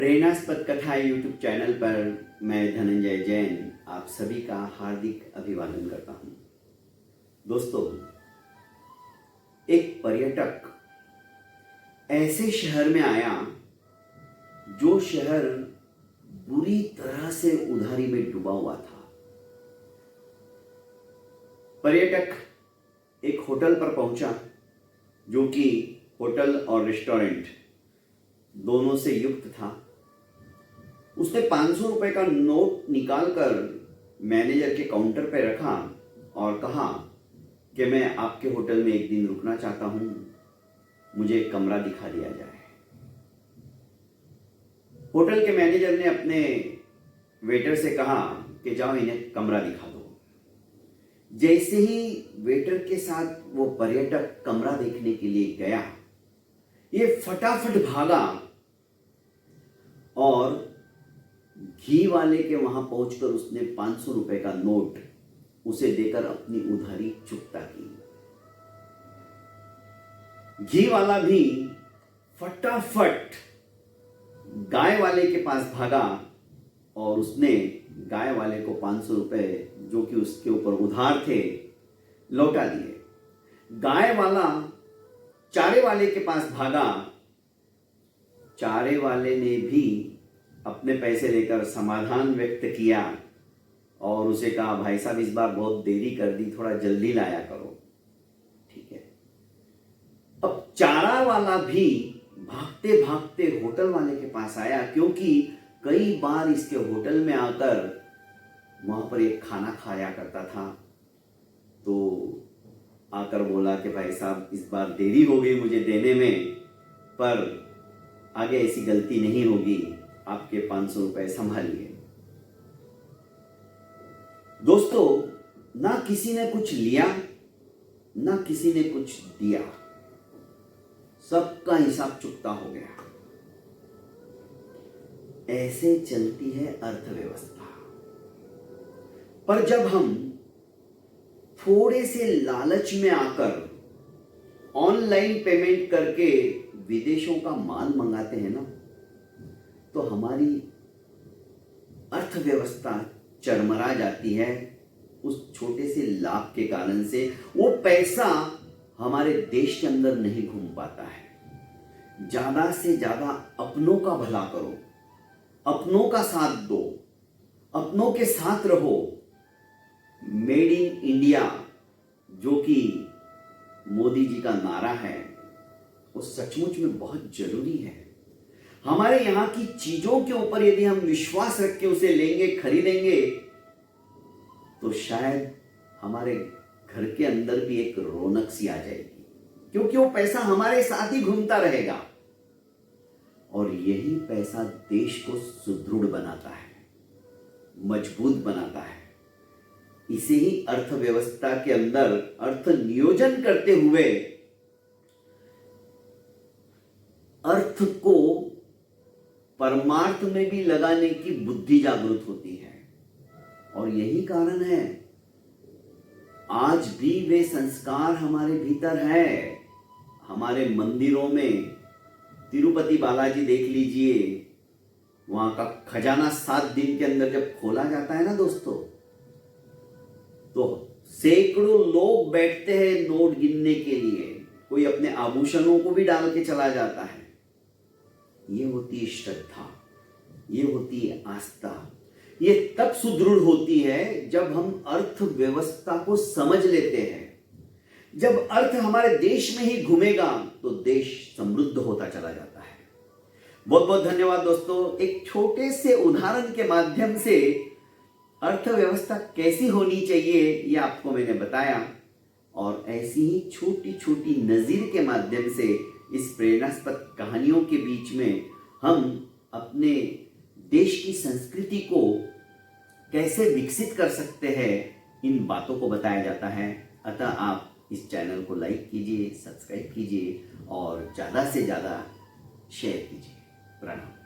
प्रेरणास्पद कथा YouTube channel पर मैं धनंजय जैन आप सभी का हार्दिक अभिवादन करता हूं। दोस्तों, एक पर्यटक ऐसे शहर में आया जो शहर बुरी तरह से उधारी में डूबा हुआ था। पर्यटक एक होटल पर पहुंचा जो कि होटल और रेस्टोरेंट दोनों से युक्त था। उसने 500 रुपए का नोट निकालकर मैनेजर के काउंटर पर रखा और कहा कि मैं आपके होटल में एक दिन रुकना चाहता हूं, मुझे एक कमरा दिखा दिया जाए। होटल के मैनेजर ने अपने वेटर से कहा कि जाओ इन्हें कमरा दिखा दो। जैसे ही वेटर के साथ वो पर्यटक कमरा देखने के लिए गया, ये फटाफट भागा और घी वाले के वहां पहुंचकर उसने 500 रुपए का नोट उसे देकर अपनी उधारी चुकता की। घी वाला भी फटाफट गाय वाले के पास भागा और उसने गाय वाले को 500 रुपए जो कि उसके ऊपर उधार थे लौटा दिए। गाय वाला चारे वाले के पास भागा, चारे वाले ने भी अपने पैसे लेकर समाधान व्यक्त किया और उसे कहा भाई साहब इस बार बहुत देरी कर दी, थोड़ा जल्दी लाया करो। ठीक है। अब चारा वाला भी भागते भागते होटल वाले के पास आया, क्योंकि कई बार इसके होटल में आकर वहां पर एक खाना खाया करता था। तो आकर बोला कि भाई साहब इस बार देरी हो गई मुझे देने में, पर आगे ऐसी गलती नहीं होगी, आपके 500 रुपए संभालिए। दोस्तों, ना किसी ने कुछ लिया ना किसी ने कुछ दिया, सबका हिसाब चुकता हो गया। ऐसे चलती है अर्थव्यवस्था। पर जब हम थोड़े से लालच में आकर ऑनलाइन पेमेंट करके विदेशों का माल मंगाते हैं ना, तो हमारी अर्थव्यवस्था चरमरा जाती है। उस छोटे से लाभ के कारण से वो पैसा हमारे देश के अंदर नहीं घूम पाता है। ज्यादा से ज्यादा अपनों का भला करो, अपनों का साथ दो, अपनों के साथ रहो। मेड इन इंडिया जो कि मोदी जी का नारा है, वो सचमुच में बहुत जरूरी है। हमारे यहां की चीजों के ऊपर यदि हम विश्वास रख के उसे लेंगे, खरीदेंगे, तो शायद हमारे घर के अंदर भी एक रौनक सी आ जाएगी, क्योंकि वो पैसा हमारे साथ ही घूमता रहेगा और यही पैसा देश को सुदृढ़ बनाता है, मजबूत बनाता है। इसे ही अर्थव्यवस्था के अंदर अर्थ नियोजन करते हुए अर्थ को परमार्थ में भी लगाने की बुद्धि जागृत होती है। और यही कारण है आज भी वे संस्कार हमारे भीतर है। हमारे मंदिरों में तिरुपति बालाजी देख लीजिए, वहां का खजाना 7 दिन के अंदर जब खोला जाता है ना दोस्तों, तो सैकड़ों लोग बैठते हैं नोट गिनने के लिए। कोई अपने आभूषणों को भी डाल के चला जाता है। ये होती है श्रद्धा, ये होती है आस्था। ये तब सुदृढ़ होती है जब हम अर्थव्यवस्था को समझ लेते हैं। जब अर्थ हमारे देश में ही घूमेगा तो देश समृद्ध होता चला जाता है। बहुत बहुत धन्यवाद दोस्तों। एक छोटे से उदाहरण के माध्यम से अर्थव्यवस्था कैसी होनी चाहिए ये आपको मैंने बताया, और ऐसी ही छोटी छोटी नजीर के माध्यम से इस प्रेरणास्पद कहानियों के बीच में हम अपने देश की संस्कृति को कैसे विकसित कर सकते हैं, इन बातों को बताया जाता है। अतः आप इस चैनल को लाइक कीजिए, सब्सक्राइब कीजिए और ज़्यादा से ज़्यादा शेयर कीजिए। प्रणाम।